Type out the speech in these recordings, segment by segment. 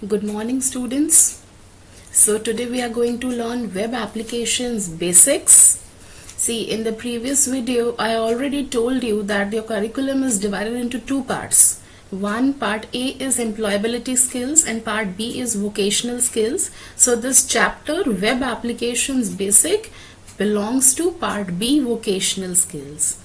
Good morning, students. So today we are going to learn web applications basics. See, in the previous video I already told you that your curriculum is divided into two parts. One part A is employability skills and part B is vocational skills. So this chapter web applications basic belongs to part B, vocational skills.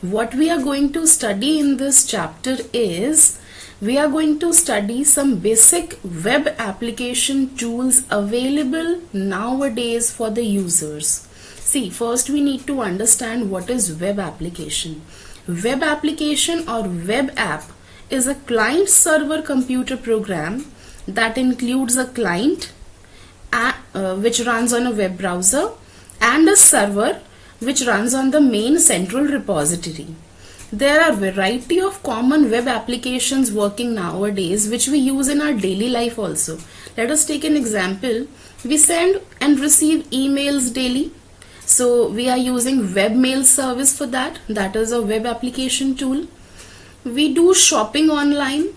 What we are going to study in this chapter is we are going to study some basic web application tools available nowadays for the users. See, first we need to understand what is web application. Web application or web app is a client server computer program that includes a client which runs on a web browser and a server which runs on the main central repository. There are a variety of common web applications working nowadays which we use in our daily life also. Let us take an example. We send and receive emails daily. So we are using webmail service for that. That is a web application tool. We do shopping online.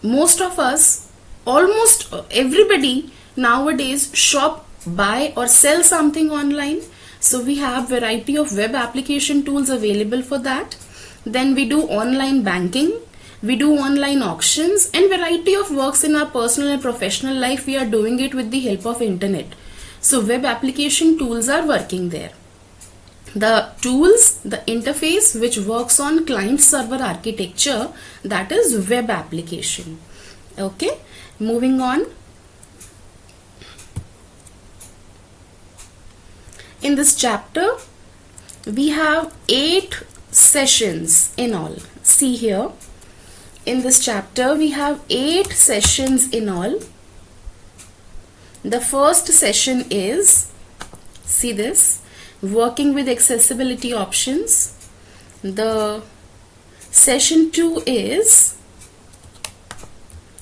Most of us, almost everybody nowadays shop, buy or sell something online. So we have variety of web application tools available for that. Then we do online banking, we do online auctions and variety of works in our personal and professional life. We are doing it with the help of internet. So web application tools are working there. The tools, the interface which works on client server architecture, that is web application. Okay, moving on. In this chapter, we have 8 sessions in all. See here, in this chapter, we have 8 sessions in all. The first session is, see this, working with accessibility options. The session 2 is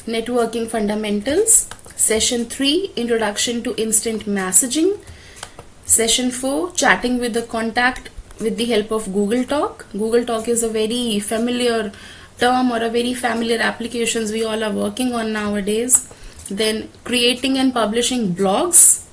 networking fundamentals. Session 3, introduction to instant messaging. Session 4, chatting with the contact with the help of Google Talk. Google Talk is a very familiar term or a very familiar applications we all are working on nowadays. Then creating and publishing blogs.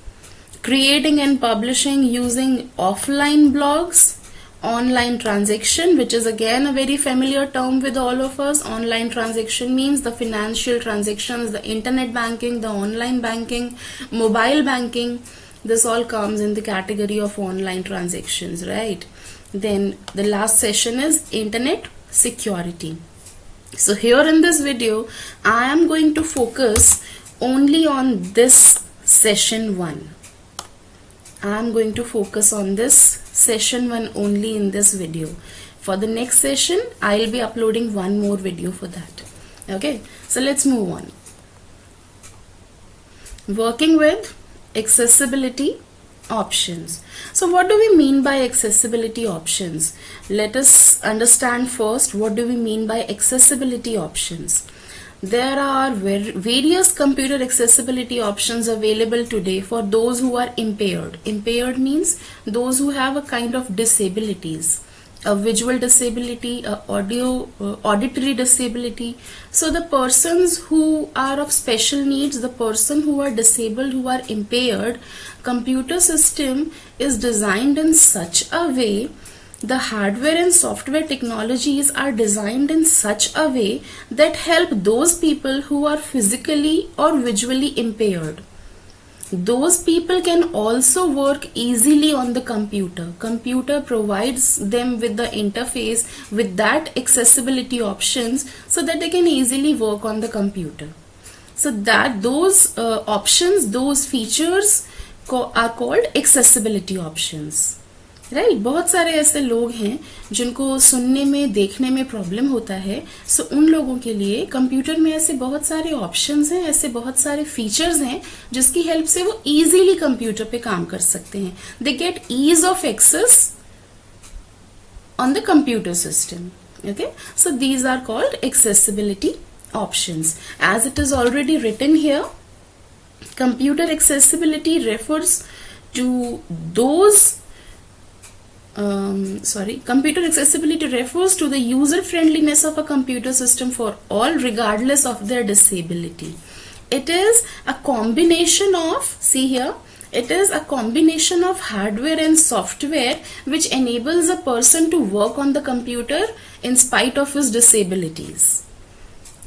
Creating and publishing using offline blogs. Online transaction, which is again a very familiar term with all of us. Online transaction means the financial transactions, the internet banking, the online banking, mobile banking. This all comes in the category of online transactions, right? Then the last session is internet security. So here in this video, I am going to focus only on this session 1. I am going to focus on this session 1 only in this video. For the next session, I will be uploading one more video for that. Okay, so let's move on. Working with accessibility options. So what do we mean by accessibility options? Let us understand first what do we mean by accessibility options. There are various computer accessibility options available today for those who are impaired. Impaired means those who have a kind of disabilities, a visual disability, a auditory disability. So the persons who are of special needs, the person who are disabled, who are impaired, computer system is designed in such a way, the hardware and software technologies are designed in such a way that help those people who are physically or visually impaired. Those people can also work easily on the computer. Computer provides them with the interface with that accessibility options so that they can easily work on the computer. So that those options, those features are called accessibility options. Right बहुत सारे ऐसे लोग हैं जिनको सुनने में देखने में प्रॉब्लम होता है. सो उन लोगों के लिए कंप्यूटर में ऐसे बहुत सारे ऑप्शंस हैं, ऐसे बहुत सारे फीचर्स हैं जिसकी हेल्प से वो इजीली कंप्यूटर पे काम कर सकते हैं. They get ease of access on the computer system. Okay, so these are called accessibility options. As it is already written here, computer accessibility refers to those computer accessibility refers to the user friendliness of a computer system for all regardless of their disability. It is a combination of, see here, it is a combination of hardware and software which enables a person to work on the computer in spite of his disabilities.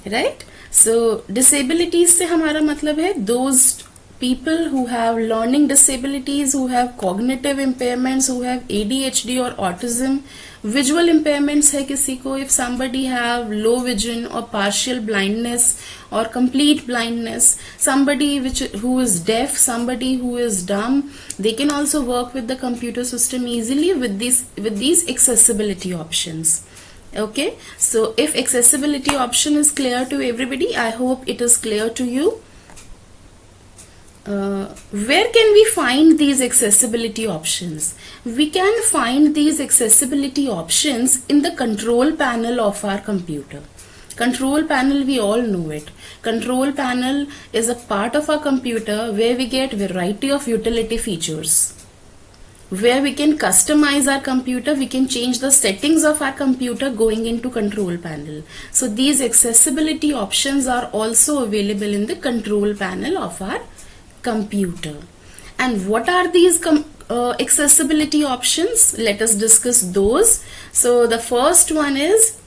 Right? So disabilities से हमारा मतलब है those people who have learning disabilities, who have cognitive impairments, who have ADHD or autism, visual impairments है किसी को, if somebody have low vision or partial blindness or complete blindness, somebody who is deaf, somebody who is dumb, they can also work with the computer system easily with these accessibility options. Okay, so if accessibility option is clear to everybody, I hope it is clear to you. Where can we find these accessibility options? We can find these accessibility options in the control panel of our computer. Control panel, we all know it. Control panel is a part of our computer where we get variety of utility features, where we can customize our computer, we can change the settings of our computer going into control panel. So these accessibility options are also available in the control panel of our computer. And what are these accessibility options? Let us discuss those. So the first one is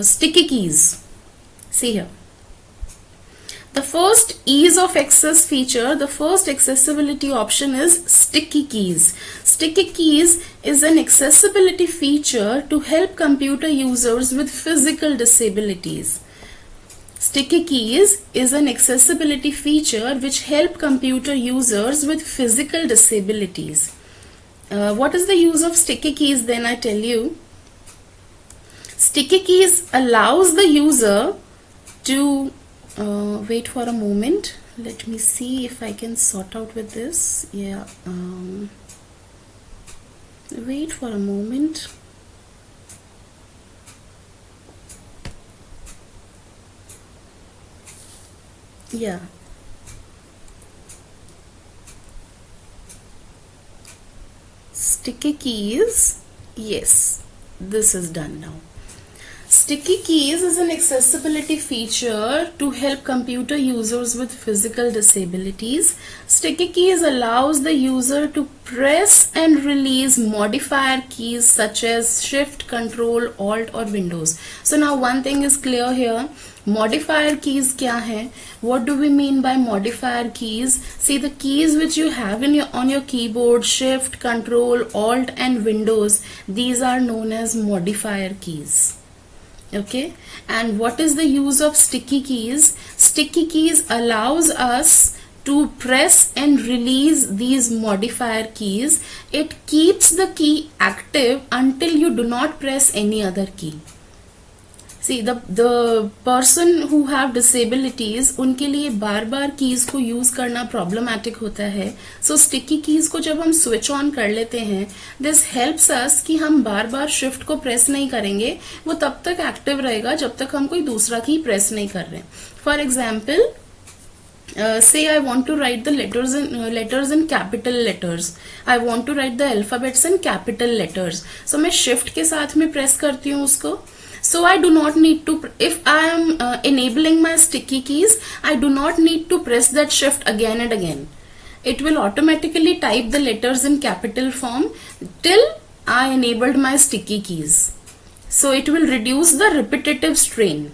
sticky keys. See here. The first ease of access feature, the first accessibility option is sticky keys. Sticky keys is an accessibility feature to help computer users with physical disabilities. Sticky keys is an accessibility feature which help computer users with physical disabilities. What is the use of sticky keys then? I tell you. Sticky keys allows the user to wait for a moment. Let me see if I can sort out with this. Yeah. Wait for a moment. Yeah. Sticky keys. Yes. This is done now. Sticky keys is an accessibility feature to help computer users with physical disabilities. Sticky keys allows the user to press and release modifier keys such as Shift, Control, Alt or Windows. So now one thing is clear here. Modifier keys क्या है? What do we mean by modifier keys? See, the keys which you have on your keyboard, Shift, Control, Alt and Windows, these are known as modifier keys. Okay, and what is the use of sticky keys? Sticky keys allows us to press and release these modifier keys. It keeps the key active until you do not press any other key. See, the person who have disabilities, उनके लिए बार बार keys को use करना problematic होता है. सो sticky keys को जब हम switch on कर लेते हैं, दिस हेल्प्स अस कि हम बार बार शिफ्ट को प्रेस नहीं करेंगे, वो तब तक एक्टिव रहेगा जब तक हम कोई दूसरा की प्रेस नहीं कर रहे. For example, say I want to write the letters in capital letters. I want to write the alphabets in capital letters. So मैं shift के साथ में press करती हूँ उसको. So I do not need to, if I am enabling my sticky keys, I do not need to press that shift again and again. It will automatically type the letters in capital form till I enabled my sticky keys. So it will reduce the repetitive strain.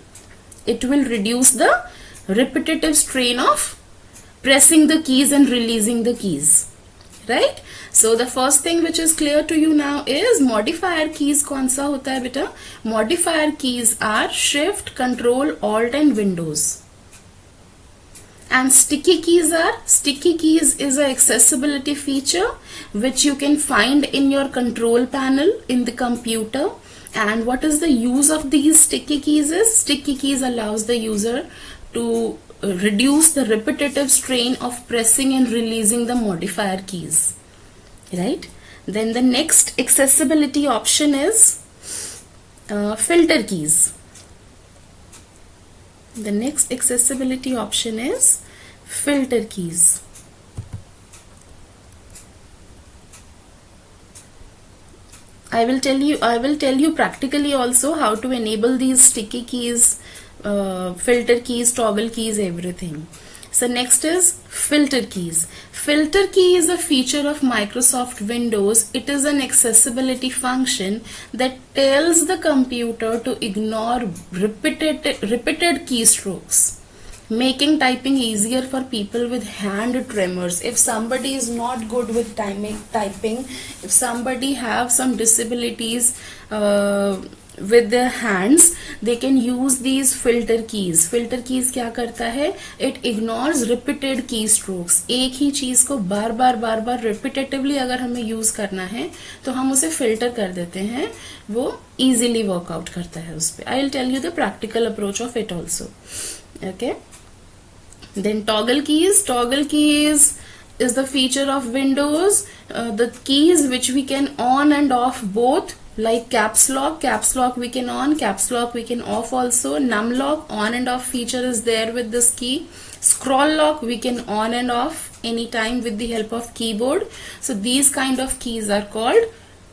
It will reduce the repetitive strain of pressing the keys and releasing the keys. Right? So the first thing which is clear to you now is modifier keys कौन सा होता है बेटा? Modifier keys are Shift, Control, Alt and Windows. And sticky keys is an accessibility feature which you can find in your control panel in the computer. And what is the use of these sticky keys is? Sticky keys allows the user to reduce the repetitive strain of pressing and releasing the modifier keys. Right? Then the next accessibility option is filter keys. The next accessibility option is filter keys. I will tell you practically also how to enable these sticky keys, filter keys, toggle keys, everything. So next is filter keys. Filter key is a feature of Microsoft Windows. It is an accessibility function that tells the computer to ignore repeated keystrokes, making typing easier for people with hand tremors. If somebody is not good with typing, if somebody have some disabilities with their hands, they can use these filter keys. Filter keys क्या करता है? It ignores repeated keystrokes. एक ही चीज को बार बार repetitively अगर हमें use करना है तो हम उसे फिल्टर कर देते हैं, वो easily वर्कआउट करता है उस पे. I will tell you the practical approach of it also. Okay. Then toggle keys. Toggle keys is the feature of Windows. The keys which we can on and off both, like caps lock we can on, caps lock we can off also. Num lock on and off feature is there with this key. Scroll lock we can on and off anytime with the help of keyboard. So these kind of keys are called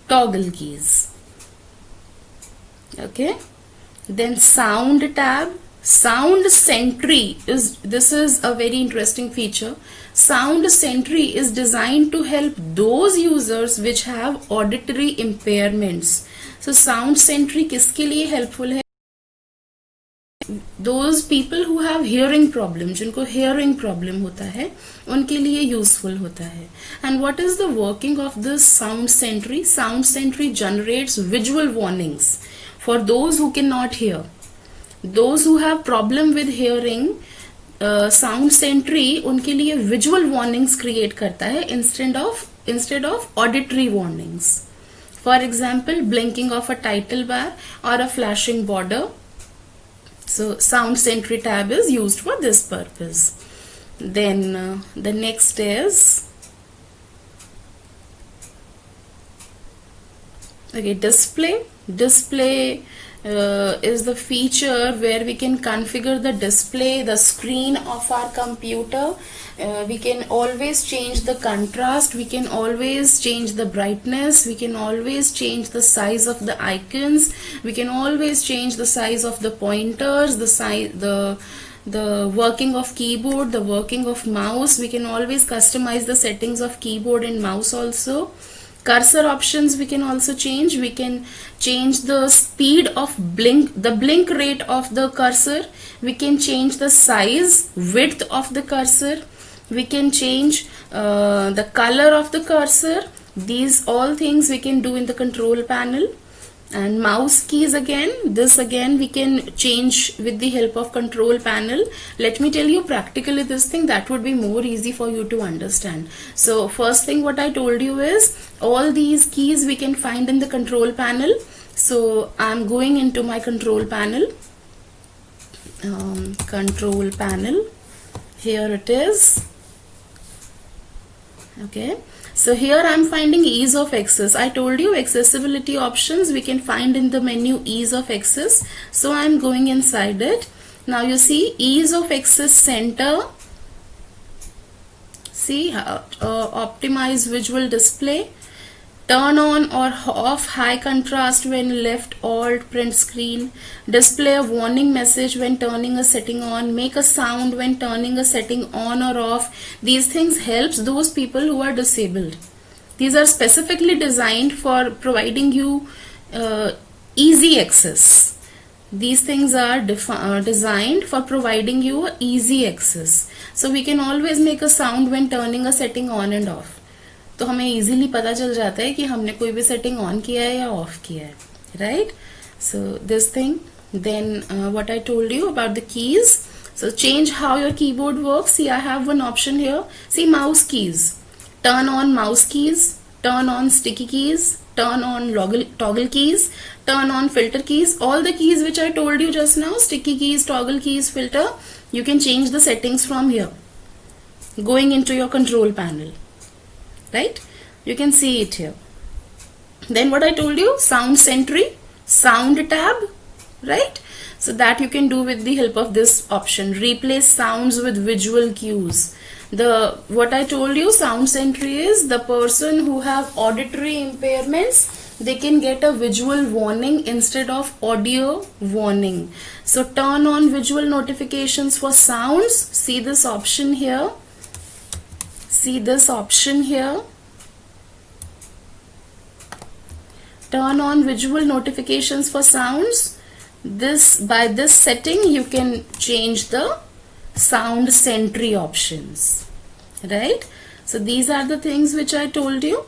toggle keys. Okay. Then sound tab. Sound Sentry is a very interesting feature. Sound Sentry is designed to help those users which have auditory impairments. So Sound Sentry किसके लिए helpful है? Those people who have hearing problem, जिनको hearing problem होता है, उनके लिए useful होता है. And what is the working of this Sound Sentry? Sound Sentry generates visual warnings for those who cannot hear. Those who have problem with hearing, Sound Sentry उनके लिए visual warnings create करता है instead of auditory warnings. For example, blinking of a title bar or a flashing border. So Sound Sentry tab is used for this purpose. Then the next is display. Display is the feature where we can configure the display, the screen of our computer. We can always change the contrast, we can always change the brightness, we can always change the size of the icons, we can always change the size of the pointers, the working of keyboard, the working of mouse. We can always customize the settings of keyboard and mouse also. Cursor options we can also change. We can change the speed of the blink rate of the cursor. We can change the size, width of the cursor. We can change the color of the cursor. These all things we can do in the control panel. And mouse keys again, this again we can change with the help of control panel. Let me tell you practically this thing, that would be more easy for you to understand. So first thing what I told you is all these keys we can find in the control panel. So I'm going into my control panel. Control panel, here it is. Okay. So here I am finding ease of access. I told you accessibility options we can find in the menu ease of access. So I am going inside it. Now you see ease of access center. See optimize visual display. Turn on or off high contrast when left alt print screen. Display a warning message when turning a setting on. Make a sound when turning a setting on or off. These things helps those people who are disabled. These are specifically designed for providing you easy access. These things are designed for providing you easy access. So we can always make a sound when turning a setting on and off. तो हमें easily पता चल जाता है कि हमने कोई भी सेटिंग ऑन किया है या ऑफ किया है, right? So this thing. Then what I told you about the keys. So change how your keyboard works. See I have one option here. See mouse keys. Turn on mouse keys, turn on sticky keys, turn on toggle keys, turn on filter keys. All the keys which I told you just now, sticky keys, toggle keys, filter, you can change the settings from here going into your control panel. Right? You can see it here. Then what I told you, Sound Sentry, sound tab, right? So that you can do with the help of this option. Replace sounds with visual cues. What I told you, Sound Sentry is the person who have auditory impairments, they can get a visual warning instead of audio warning. So turn on visual notifications for sounds. See this option here. See this option here. Turn on visual notifications for sounds. By this setting you can change the sound sentry options, right? So these are the things which I told you.